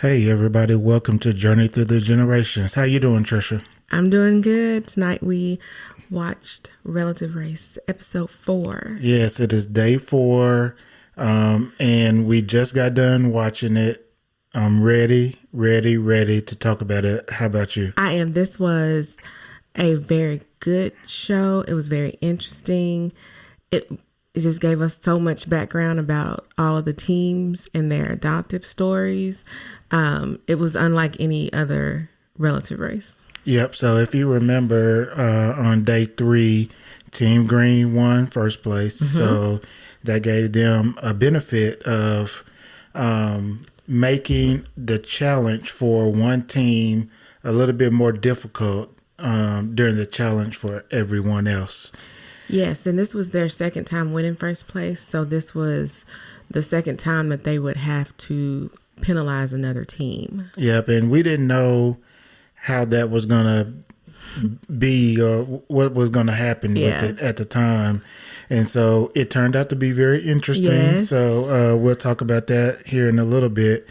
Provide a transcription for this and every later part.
Hey everybody, welcome to Journey Through the Generations. How you doing, Trisha? I'm doing good. Tonight we watched Relative Race, episode 4. Yes, it is day 4, and we just got done watching it. I'm ready to talk about it. How about you? I am. This was a very good show. It was very interesting. It just gave us so much background about all of the teams and their adoptive stories. It was unlike any other Relative Race. Yep, so if you remember, on day 3, Team Green won first place. Mm-hmm. So that gave them a benefit of making the challenge for one team a little bit more difficult during the challenge for everyone else. Yes, and this was their second time winning first place. So this was the second time that they would have to penalize another team. Yep, and we didn't know how that was going to be or what was going to happen with it at the time. And so it turned out to be very interesting. Yes. So we'll talk about that here in a little bit.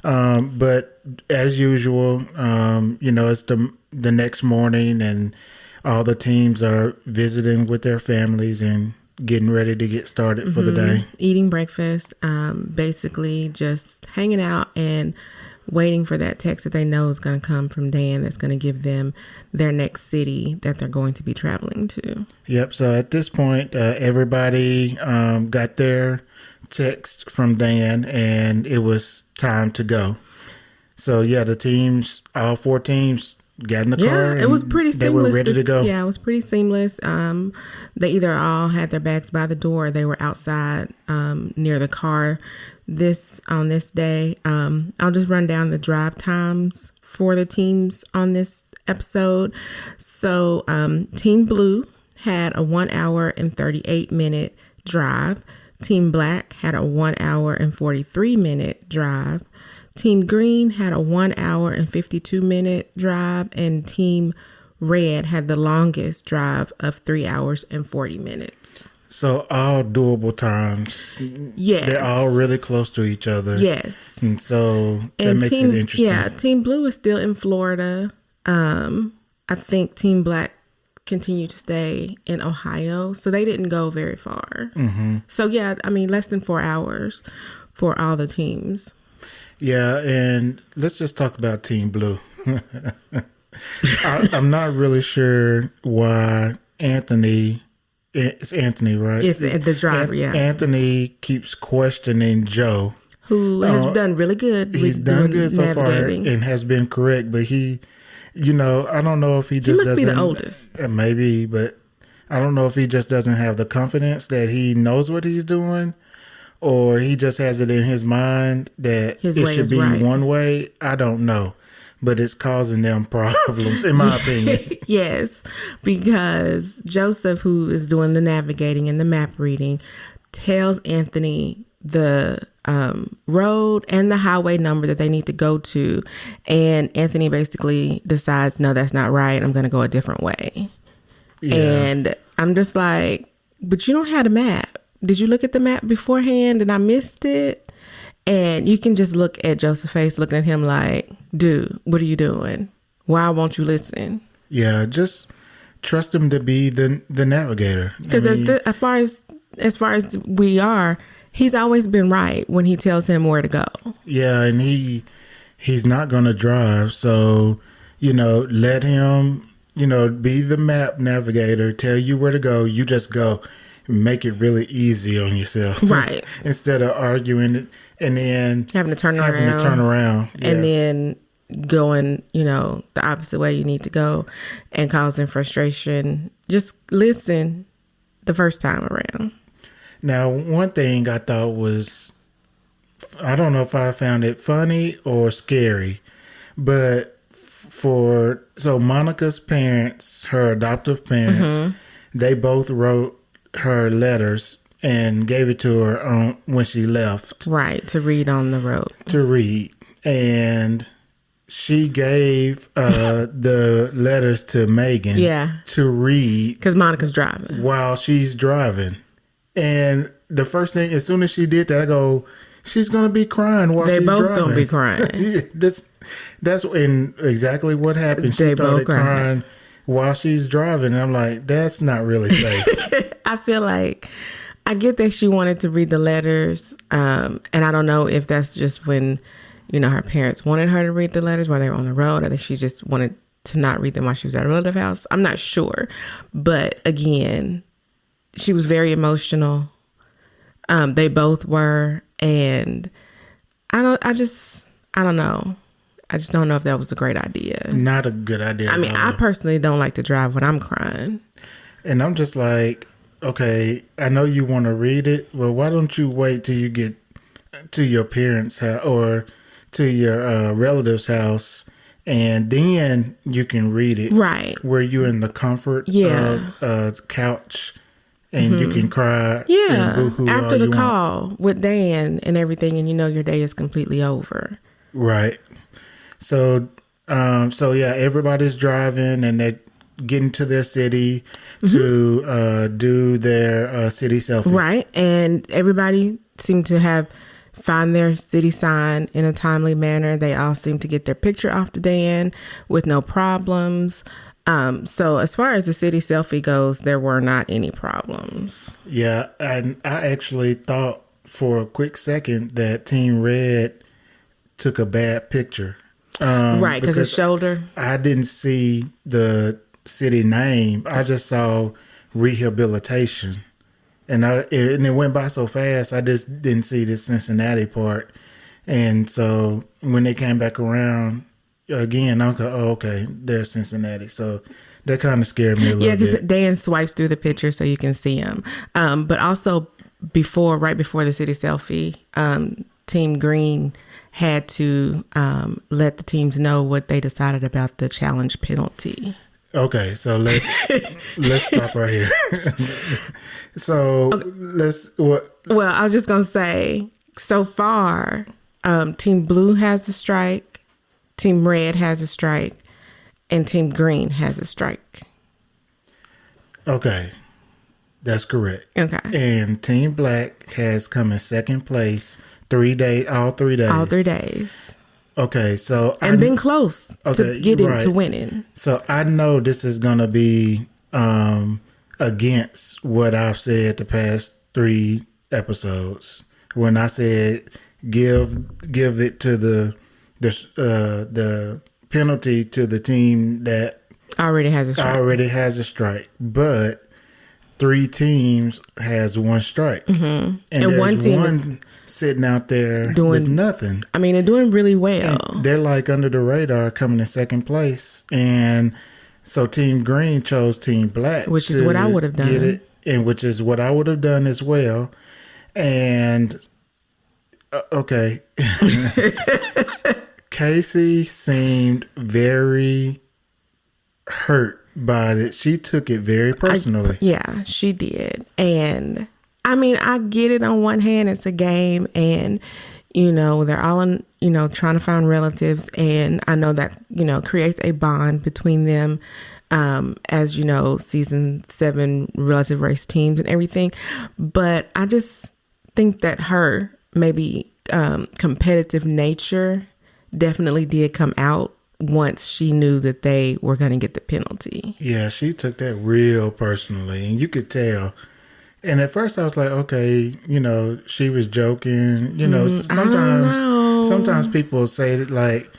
But as usual, it's the next morning and all the teams are visiting with their families and getting ready to get started for the day. Eating breakfast, basically just hanging out and waiting for that text that they know is going to come from Dan that's going to give them their next city that they're going to be traveling to. Yep. So at this point, everybody got their text from Dan and it was time to go. So, the teams, all 4 teams, got in the car. Yeah, it was pretty seamless. They were ready to go. Yeah, it was pretty seamless. They either all had their bags by the door or they were outside near the car on this day. I'll just run down the drive times for the teams on this episode. So Team Blue had a 1 hour and 38-minute drive. Team Black had a 1 hour and 43-minute drive. Team Green had a 1 hour and 52-minute drive, and Team Red had the longest drive of 3 hours and 40 minutes. So all doable times. Yes. They're all really close to each other. Yes. And so that makes it interesting. Yeah, Team Blue is still in Florida. I think Team Black continued to stay in Ohio, so they didn't go very far. Mm-hmm. So, less than 4 hours for all the teams. Yeah, and let's just talk about Team Blue. I'm not really sure why Anthony, it's Anthony, right? It's the driver, Anthony keeps questioning Joe. Who has done really good. He's done good so far and has been correct, but he, I don't know if he just doesn't. He must be the oldest. Maybe, but I don't know if he just doesn't have the confidence that he knows what he's doing. Or he just has it in his mind that it should be right. One way. I don't know. But it's causing them problems, in my opinion. Yes, because Joseph, who is doing the navigating and the map reading, tells Anthony the road and the highway number that they need to go to. And Anthony basically decides, no, that's not right. I'm going to go a different way. Yeah. And I'm just like, but you don't have the map. Did you look at the map beforehand and I missed it? And you can just look at Joseph's face, looking at him like, dude, what are you doing? Why won't you listen? Yeah, just trust him to be the navigator. Because as far as we are, he's always been right when he tells him where to go. Yeah, and he's not going to drive. So, let him, be the map navigator, tell you where to go. You just go. Make it really easy on yourself. Right. Instead of arguing and then having to turn around. Yeah. And then going, the opposite way you need to go and causing frustration. Just listen the first time around. Now, one thing I thought was, I don't know if I found it funny or scary, but so Monica's parents, her adoptive parents, they both wrote her letters and gave it to her when she left. Right, to read on the road. And she gave the letters to Megan to read. Because Monica's driving. While she's driving. And the first thing, as soon as she did that, I go, she's gonna be crying while she's driving. They both gonna be crying. That's exactly what happened. She started crying while she's driving. And I'm like, that's not really safe. I feel like I get that she wanted to read the letters, and I don't know if that's just when, her parents wanted her to read the letters while they were on the road, or that she just wanted to not read them while she was at a relative house. I'm not sure, but again, she was very emotional. They both were, and I don't know. I just don't know if that was a great idea. Not a good idea. I mean, I personally don't like to drive when I'm crying. And I'm just like, okay, I know you want to read it. Well, why don't you wait till you get to your parents' house or to your relative's house, and then you can read it. Right. Where you're in the comfort of a couch, and you can cry. Yeah. And boo-hoo after the call with Dan and everything, and your day is completely over. Right. So everybody's driving and they're getting to their city to do their city selfie. Right. And everybody seemed to find their city sign in a timely manner. They all seemed to get their picture off to Dan with no problems. So as far as the city selfie goes, there were not any problems. Yeah. And I actually thought for a quick second that Team Red took a bad picture. Right, because his shoulder. I didn't see the city name. I just saw rehabilitation, and it went by so fast. I just didn't see the Cincinnati part, and so when they came back around again, I was like, "Oh, okay, there's Cincinnati." So that kind of scared me a little bit. Yeah, because Dan swipes through the picture so you can see him. But also right before the city selfie, Team Green had to let the teams know what they decided about the challenge penalty. Okay, so let's stop right here. So okay. Well, I was just gonna say, so far, Team Blue has a strike, Team Red has a strike, and Team Green has a strike. Okay, that's correct. Okay, and Team Black has come in second place. 3 days, all 3 days. All 3 days. Okay, so been close to getting to winning. So I know this is gonna be against what I've said the past 3 episodes. When I said give it to the penalty to the team that already has a strike, but 3 teams has 1 strike, and there's one team sitting out there with nothing. I mean, they're doing really well. And they're like under the radar, coming in second place, and so Team Green chose Team Black, which is what I would have done. Get it, and which is what I would have done as well. And okay, Casey seemed very hurt by it. She took it very personally. Yeah, she did. And I mean, I get it. On one hand, it's a game, and they're all in, trying to find relatives, and I know that creates a bond between them, as season 7 relative race teams and everything. But I just think that her maybe competitive nature definitely did come out once she knew that they were going to get the penalty. Yeah, she took that real personally, and you could tell. And at first I was like, okay, she was joking. Sometimes people say that, like,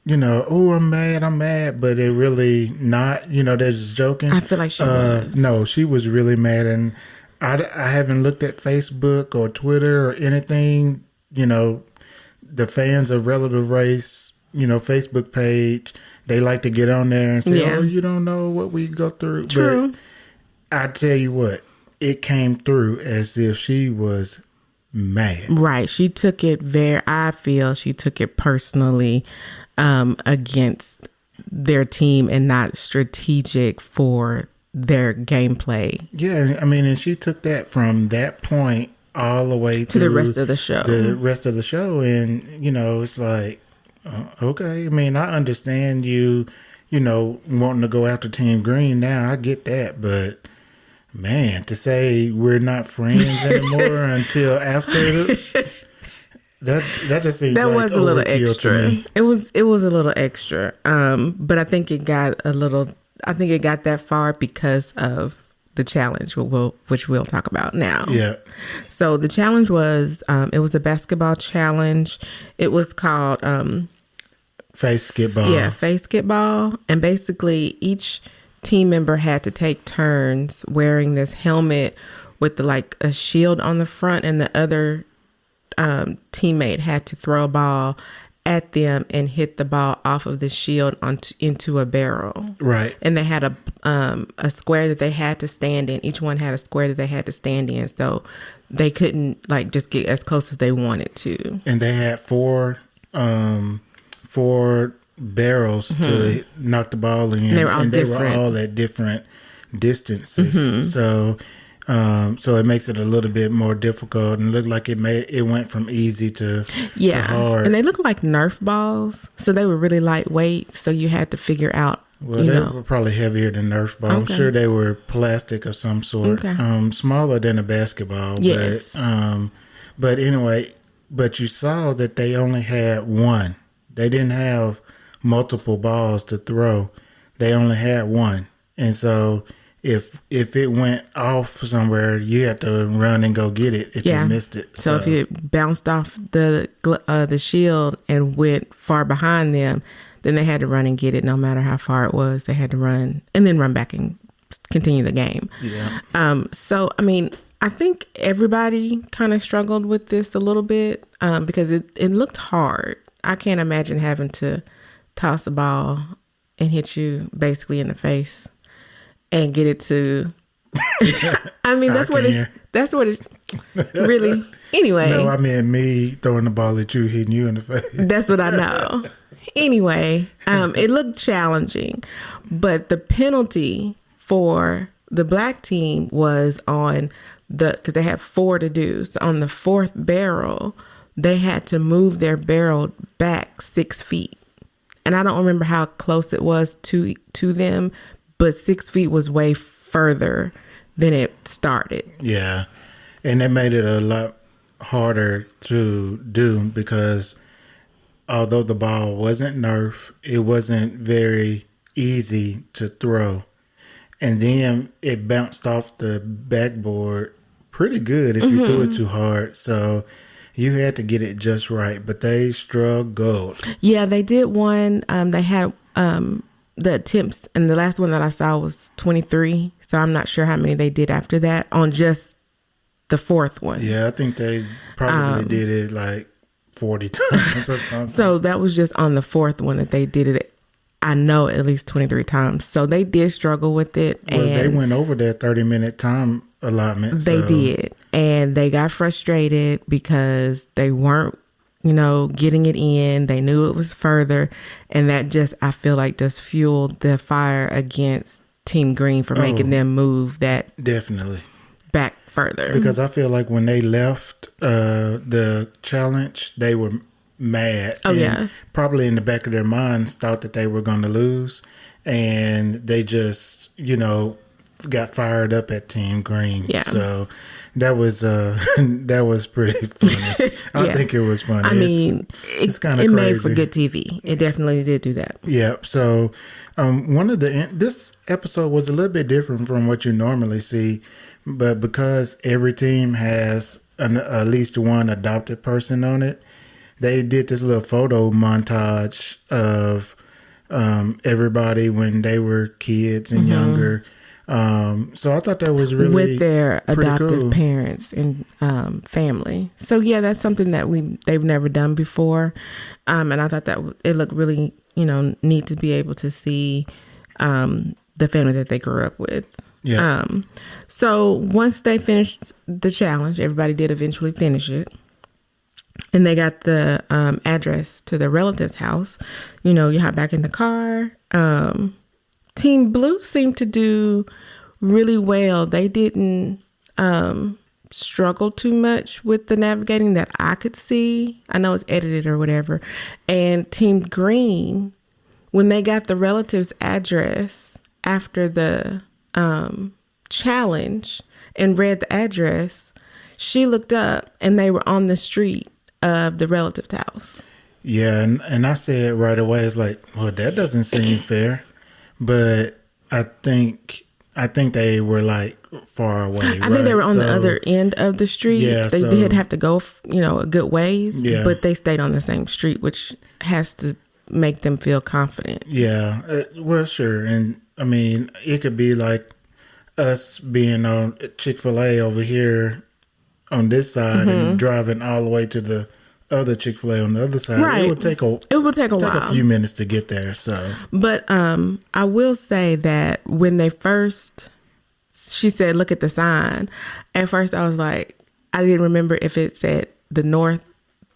oh, I'm mad, but they're really not. They're just joking. I feel like she was. No, she was really mad, and I haven't looked at Facebook or Twitter or anything. The fans of Relative Race, Facebook page, they like to get on there and say, oh, you don't know what we go through. True. But I tell you what, it came through as if she was mad. Right. She took it I feel she took it personally against their team and not strategic for their gameplay. Yeah. I mean, and she took that from that point all the way to the rest of the show. And, it's like, okay. I mean, I understand you wanting to go after Team Green now. I get that. But man, to say we're not friends anymore until after That just seems that like was a little extra. To me. It was a little extra. But I think it got that far because of the challenge, which we'll talk about now. Yeah. So the challenge was, it was a basketball challenge. It was called face skitball. Yeah, face skitball. And basically each team member had to take turns wearing this helmet with a shield on the front, and the other teammate had to throw a ball at them and hit the ball off of the shield into a barrel. Right. And they had a square that they had to stand in. Each one had a square that they had to stand in, so they couldn't just get as close as they wanted to. And they had four barrels to knock the ball in. They were all different. They were all at different distances. So it makes it a little bit more difficult, and looked like it went from easy to hard. And they looked like Nerf balls, so they were really lightweight. So you had to figure out. Well, they were probably heavier than Nerf balls. Okay. I'm sure they were plastic of some sort. Okay. Smaller than a basketball. Yes. But anyway, you saw that they only had one. They didn't have multiple balls to throw. They only had one, and so. If it went off somewhere, you had to run and go get it if you missed it. So if it bounced off the shield and went far behind them, then they had to run and get it. No matter how far it was, they had to run and then run back and continue the game. Yeah. So I mean, I think everybody kind of struggled with this a little bit because it looked hard. I can't imagine having to toss the ball and hit you basically in the face. And get it to, I mean, that's what it's really, anyway. No, I mean me throwing the ball at you, hitting you in the face. That's what I know. Anyway, it looked challenging, but the penalty for the black team was because they had 4 to do. So on the 4th barrel, they had to move their barrel back 6 feet. And I don't remember how close it was to them, but 6 feet was way further than it started. Yeah. And that made it a lot harder to do because although the ball wasn't Nerf, it wasn't very easy to throw. And then it bounced off the backboard pretty good if you threw it too hard. So you had to get it just right, but they struggled. Yeah, they did one. They had... the attempts, and the last one that I saw was 23. So I'm not sure how many they did after that on just the 4th one. Yeah, I think they probably did it like 40 times or something. So that was just on the 4th one that they did it. I know at least 23 times. So they did struggle with it. Well, they went over their 30-minute time allotment. They did. And they got frustrated because they weren't getting it in. They knew it was further, and that I feel like just fueled the fire against Team Green for making them move that definitely back further. Because I feel like when they left the challenge, they were mad. Oh, yeah. Probably in the back of their minds thought that they were going to lose, and they just, got fired up at Team Green. Yeah. So that was pretty funny. I think it was funny. I mean, it's kind of crazy. It made for good TV. It definitely did do that. Yeah. So this episode was a little bit different from what you normally see, but because every team has at least one adopted person on it, they did this little photo montage of everybody when they were kids and younger. So I thought that was really with their adoptive cool. parents and family. So yeah, that's something that they've never done before, and I thought that it looked really neat to be able to see the family that they grew up with. Yeah. So once they finished the challenge, everybody did eventually finish it, and they got the address to their relative's house. You hop back in the car. Team Blue seemed to do really well. They didn't struggle too much with the navigating that I could see. I know it's edited or whatever. And Team Green, when they got the relative's address after the challenge and read the address, she looked up and they were on the street of the relative's house. Yeah, and I said right away, it's like, well, that doesn't seem fair. But I think they were like far away. I think they were on the other end of the street. Yeah, they did have to go, a good ways. Yeah. But they stayed on the same street, which has to make them feel confident. Yeah, well, sure. And I mean, it could be like us being on Chick-fil-A over here on this side and driving all the way to the other Chick-fil-A on the other side. Right. It would take a while. A few minutes to get there. So, but I will say that when she said, "Look at the sign." At first, I was like, I didn't remember if it said the north,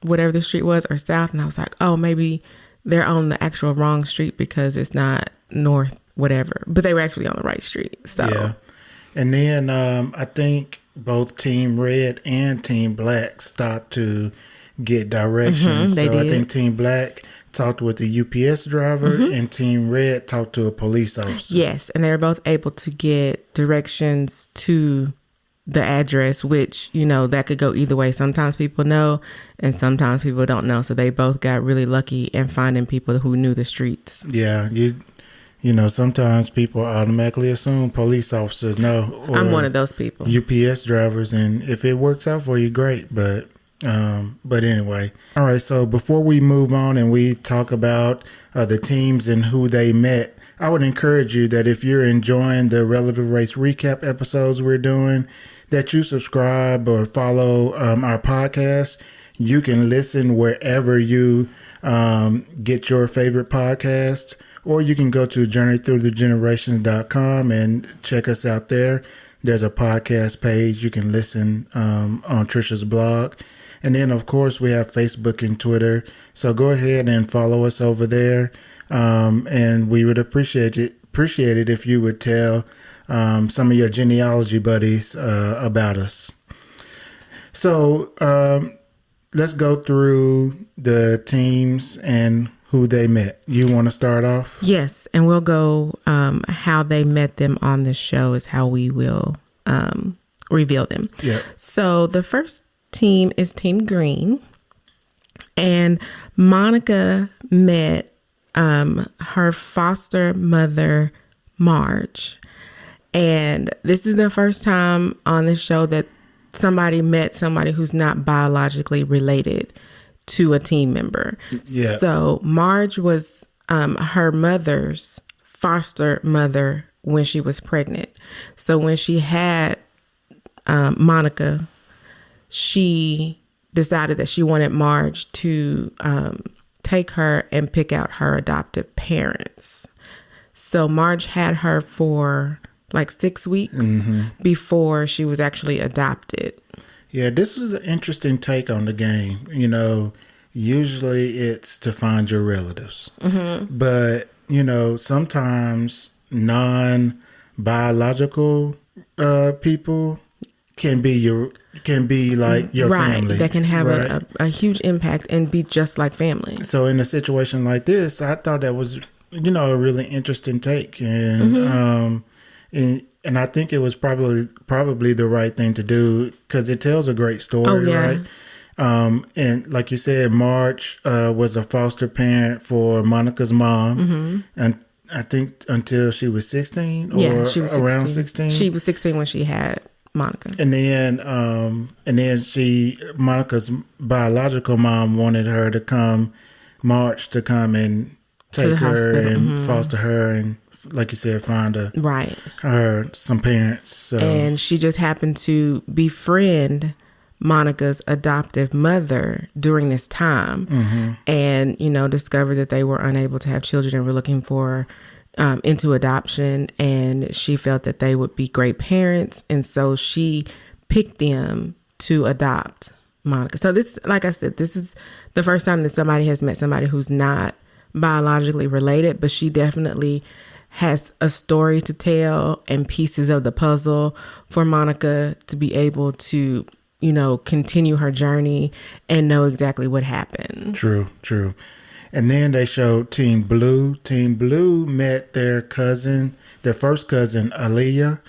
whatever the street was, or south, and I was like, oh, maybe they're on the actual wrong street because it's not north, whatever. But they were actually on the right street. So, yeah. And then I think both Team Red and Team Black stopped to get directions. They did. I think Team Black talked with the UPS driver and Team Red talked to a police officer. Yes, and they were both able to get directions to the address, which, that could go either way. Sometimes people know and sometimes people don't know. So they both got really lucky in finding people who knew the streets. Yeah, sometimes people automatically assume police officers know. I'm one of those people. UPS drivers, and if it works out for you, great. But anyway, all right. So before we move on and we talk about the teams and who they met, I would encourage you that if you're enjoying the Relative Race Recap episodes we're doing, that you subscribe or follow our podcast. You can listen wherever you get your favorite podcast, or you can go to journeythroughthegenerations.com and check us out there. There's a podcast page. You can listen on Trisha's blog. And then, of course, we have Facebook and Twitter. So go ahead and follow us over there. And we would appreciate it if you would tell some of your genealogy buddies about us. So let's go through the teams and who they met. You want to start off? Yes, and we'll go how they met them on the show is how we will reveal them. Yeah. So the first team is Team Green, and Monica met her foster mother, Marge. And this is the first time on the show that somebody met somebody who's not biologically related to a team member. Yeah. So Marge was her mother's foster mother when she was pregnant. So when she had Monica, she decided that she wanted Marge to take her and pick out her adoptive parents. So Marge had her for like 6 weeks before she was actually adopted. Yeah, this was an interesting take on the game. Usually it's to find your relatives. But, sometimes non-biological people can be like your family. That can have a huge impact and be just like family. So in a situation like this, I thought that was, a really interesting take. And and I think it was probably the right thing to do because it tells a great story, right? And like you said, Marge was a foster parent for Monica's mom, and I think until she was 16 or she was around 16. She was 16 when she had Monica, and then Monica's biological mom wanted her to come, Marge to come and take her and foster her and, like you said, find her some parents. So. And she just happened to befriend Monica's adoptive mother during this time, and discovered that they were unable to have children and were looking for into adoption, and she felt that they would be great parents, and so she picked them to adopt Monica. So this, like I said, this is the first time that somebody has met somebody who's not biologically related, but she definitely has a story to tell and pieces of the puzzle for Monica to be able to, continue her journey and know exactly what happened. True. And then they showed Team Blue. Team Blue met their first cousin, Aaliyah,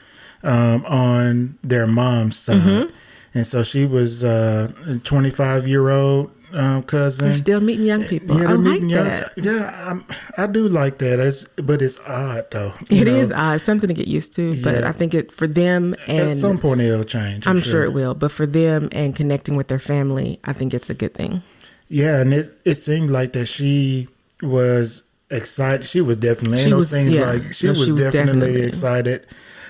on their mom's side. And so she was a 25-year-old cousin. You're still meeting young people. I like that. Yeah, I do like that. But it's odd, though. It is odd. Something to get used to. But I think it for them and... At some point, it'll change. I'm sure it will. But for them and connecting with their family, I think it's a good thing. Yeah, and it seemed like that she was excited. She was definitely... She was definitely excited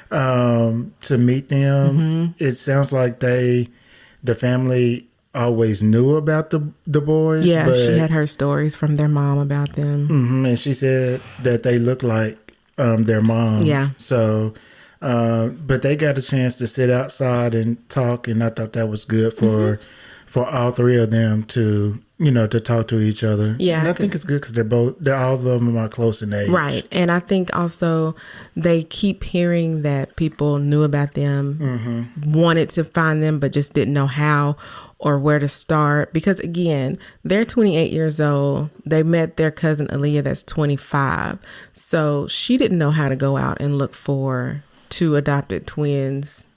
to meet them. Mm-hmm. It sounds like the family always knew about the boys. Yeah, but she had heard stories from their mom about them. Mm-hmm, and she said that they looked like their mom. Yeah. So, but they got a chance to sit outside and talk, and I thought that was good for all three of them to talk to each other. Yeah, and I think it's good because all of them are close in age. Right, and I think also they keep hearing that people knew about them, wanted to find them, but just didn't know how or where to start. Because again, they're 28 years old. They met their cousin Aaliyah that's 25. So she didn't know how to go out and look for two adopted twins,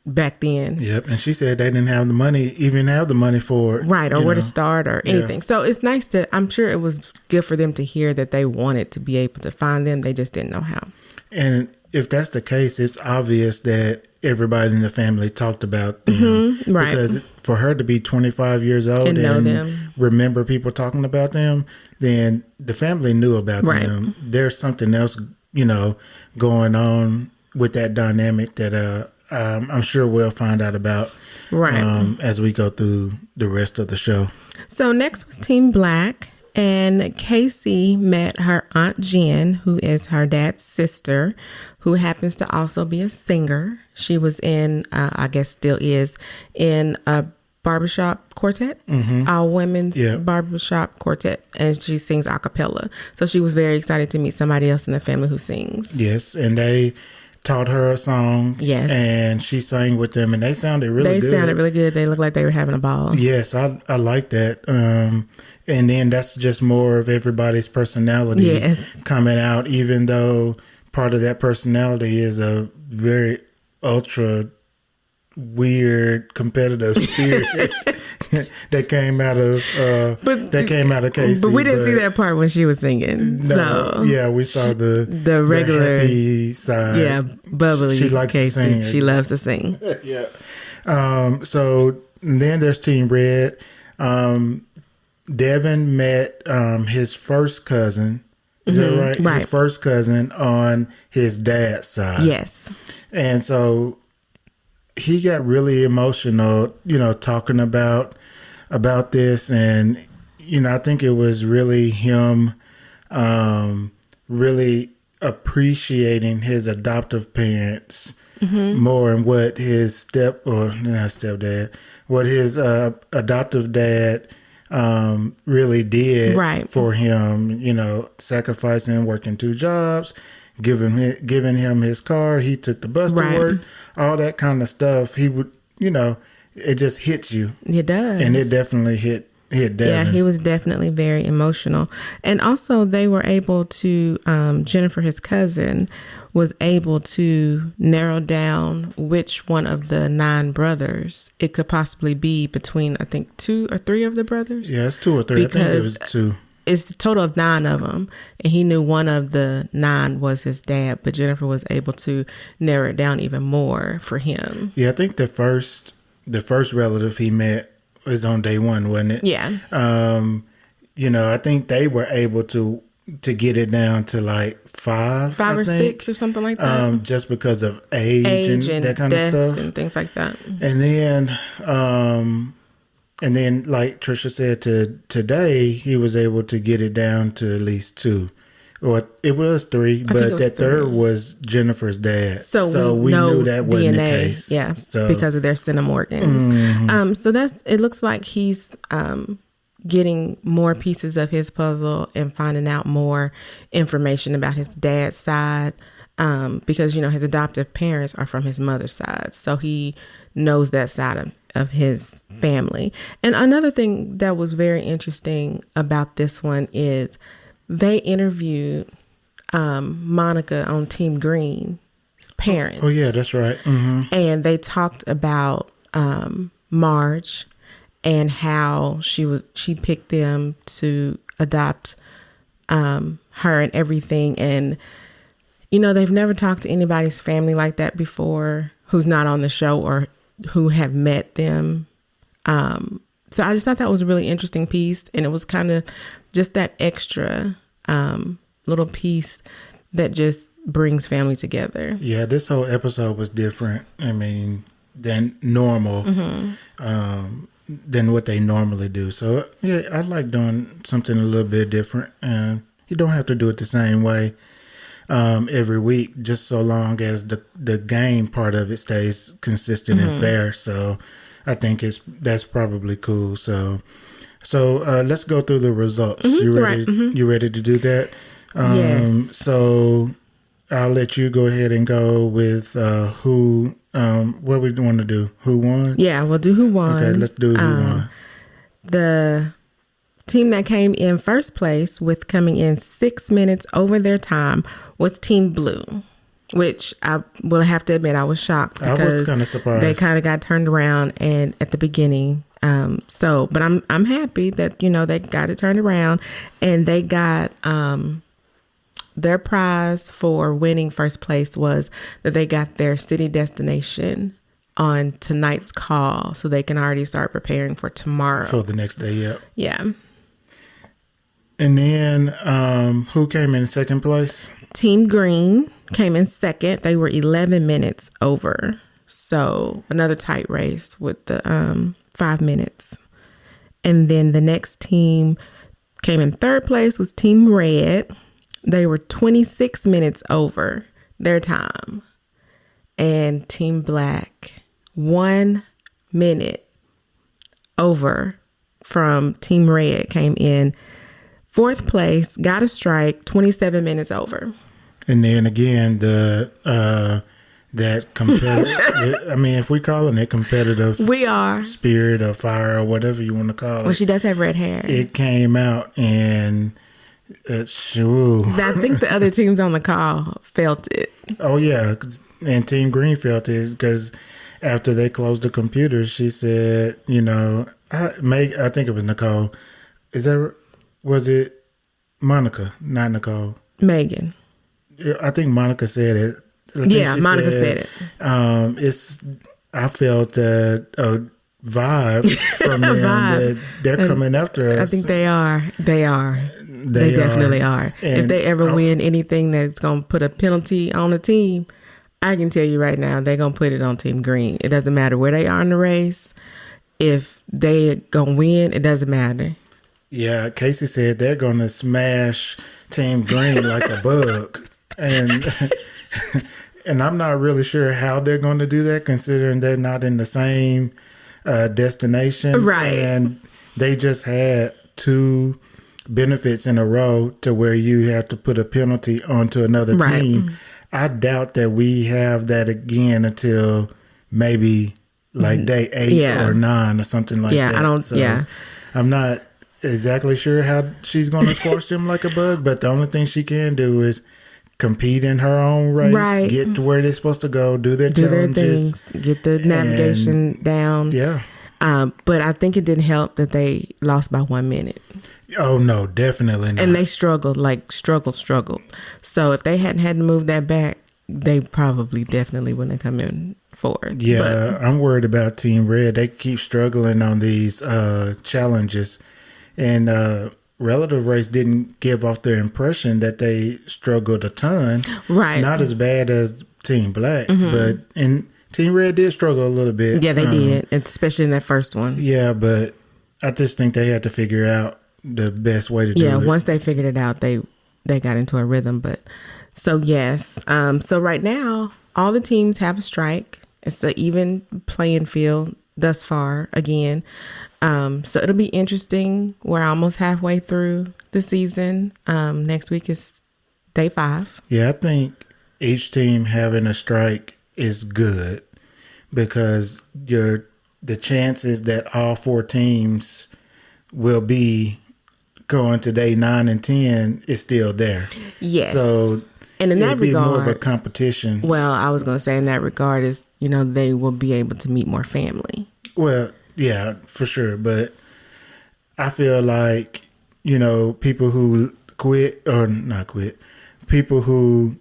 back then. Yep. And she said they didn't have the money for it. Right. Or where to start or anything. Yeah. So it's nice I'm sure it was good for them to hear that they wanted to be able to find them. They just didn't know how. And if that's the case, it's obvious that everybody in the family talked about them. Right. Because for her to be 25 years old and know them, remember people talking about them, then the family knew about them. There's something else, going on with that dynamic that I'm sure we'll find out about as we go through the rest of the show. So next was Team Black. And Casey met her Aunt Jen, who is her dad's sister, who happens to also be a singer. She was in, I guess still is, in a barbershop quartet, all women's barbershop quartet. And she sings a cappella. So she was very excited to meet somebody else in the family who sings. Yes, and they taught her a song. Yes. And she sang with them, and they sounded really good. They sounded really good. They looked like they were having a ball. Yes, I like that. And then that's just more of everybody's personality coming out, even though part of that personality is a very ultra weird competitive spirit that came out of Casey. But we didn't see that part when she was singing. No, so. Yeah, we saw the regular happy side. Yeah, bubbly. She likes Casey. to sing. She loves to sing. Yeah. So then there's Team Red. Devin met his first cousin. Is that right? Right. His first cousin on his dad's side. Yes. And so he got really emotional, talking about this. And, I think it was really him really appreciating his adoptive parents more and what his what his adoptive dad really did for him, sacrificing, working 2 jobs, giving him his car. He took the bus to work, all that kind of stuff. He would, it just hits you. It does. And it definitely hit Devin. Yeah, he was definitely very emotional. And also they were able to, Jennifer, his cousin, was able to narrow down which one of the 9 brothers it could possibly be between, I think, 2 or 3 of the brothers. Yeah, it's 2 or 3. Because I think it was 2. It's a total of 9 of them. And he knew one of the 9 was his dad, but Jennifer was able to narrow it down even more for him. Yeah, I think the first relative he met was on day 1, wasn't it? Yeah. I think they were able to get it down to like 5 or 6 or something like that. Just because of age and that kind of stuff and things like that. And then like Trisha said, today he was able to get it down to at least 2. Or it was 3, but that 3rd was Jennifer's dad. So we knew that wasn't the case. Yeah, because of their centimorgans. So it looks like he's getting more pieces of his puzzle and finding out more information about his dad's side, because his adoptive parents are from his mother's side, so he knows that side of his family. And another thing that was very interesting about this one is they interviewed Monica on Team Green parents. Oh yeah, that's right. Mm-hmm. And they talked about Marge and how she picked them to adopt her and everything. And they've never talked to anybody's family like that before who's not on the show or who have met them. So I just thought that was a really interesting piece, and it was kind of just that extra little piece that just brings family together. Yeah, this whole episode was different. I mean, than normal, than what they normally do. So yeah, I like doing something a little bit different, and you don't have to do it the same way every week, just so long as the game part of it stays consistent and fair. So I think that's probably cool. So let's go through the results. You ready? Right. You ready to do that? Yes. So I'll let you go ahead and go with who. What we want to do? Who won? Yeah, we'll do who won. Okay, let's do who won. The team that came in first place with coming in 6 minutes over their time was Team Blue, which I will have to admit I was shocked because I was kind of surprised. They kind of got turned around and at the beginning. But I'm happy that they got it turned around, and they got their prize for winning first place was that they got their city destination on tonight's call, so they can already start preparing for tomorrow. For the next day, yeah. Yeah. And then who came in second place? Team Green came in second. They were 11 minutes over. So another tight race with the 5 minutes. And then the next team came in third place was Team Red. They were 26 minutes over their time. And Team Black, 1 minute over from Team Red, came in fourth place, got a strike, 27 minutes over. And then again, that competitive, I mean, if we're calling it competitive, we are spirit or fire or whatever you want to call it. Well, she does have red hair. It came out, and I think the other teams on the call felt it. Oh yeah, and Team Green felt it because after they closed the computer, she said, I think it was Nicole. Was it Monica? Not Nicole. Megan. I think Monica said it. Monica said it. I felt a vibe from them that they're coming after us. I think they are. They definitely are. And if they ever win anything that's going to put a penalty on a team, I can tell you right now, they're going to put it on Team Green. It doesn't matter where they are in the race. If they going to win, it doesn't matter. Yeah, Casey said they're going to smash Team Green like a bug. And I'm not really sure how they're going to do that, considering they're not in the same destination. Right. And they just had 2 benefits in a row to where you have to put a penalty onto another team. I doubt that we have that again until maybe like day 8 or 9 or something like that. I'm not exactly sure how she's going to squash them like a bug, but the only thing she can do is compete in her own race, get to where they're supposed to go, do their challenges, things, get the navigation down. Yeah. But I think it didn't help that they lost by 1 minute. Oh no, definitely not. And they struggled. So if they hadn't had to move that back, they probably definitely wouldn't have come in forward. Yeah, I'm worried about Team Red. They keep struggling on these challenges, and Relative Race didn't give off the impression that they struggled a ton. Right. Not as bad as Team Black, but Team Red did struggle a little bit. Yeah, they did, especially in that first one. Yeah, but I just think they had to figure out the best way to do it. Yeah, once they figured it out, they got into a rhythm. But so yes, so right now all the teams have a strike. It's an even playing field thus far again. So it'll be interesting. We're almost halfway through the season. Next week is day 5. Yeah, I think each team having a strike is good because the chances that all 4 teams will be going to day 9 and 10 is still there. Yes. So And in that it'd be regard, more of a competition. Well, I was going to say in that regard is, they will be able to meet more family. Well, yeah, for sure. But I feel like, people who quit or not quit, people who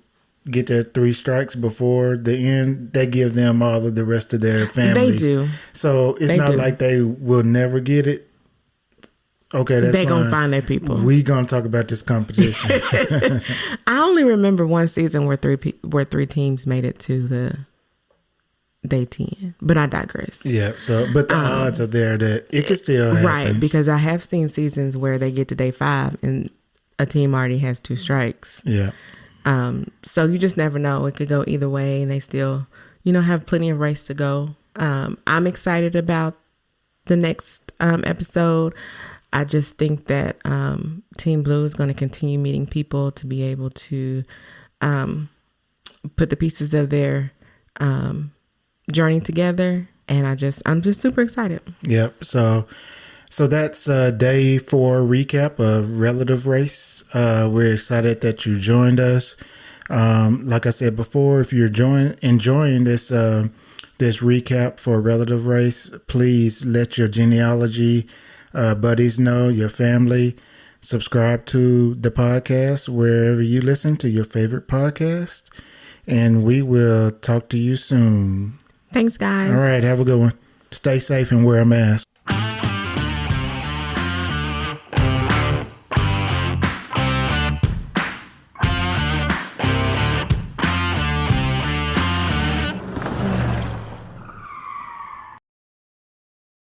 get their 3 strikes before the end, they give them all of the rest of their families. They do. So it's not like they will never get it. Okay, that's fine. They gonna find their people. We gonna talk about this competition. I only remember one season where 3 teams made it to the day 10, but I digress. Yeah. So, but the odds are there that it could still happen, right? Because I have seen seasons where they get to day 5 and a team already has 2 strikes. Yeah. So you just never know. It could go either way, and they still, have plenty of race to go. I'm excited about the next episode. I just think that Team Blue is going to continue meeting people to be able to put the pieces of their journey together, and I'm just super excited. Yep. So that's day 4 recap of Relative Race. We're excited that you joined us. Like I said before, if you're enjoying this recap for Relative Race, please let your genealogy buddies know, your family. Subscribe to the podcast wherever you listen to your favorite podcast, and we will talk to you soon. Thanks, guys. All right. Have a good one. Stay safe and wear a mask.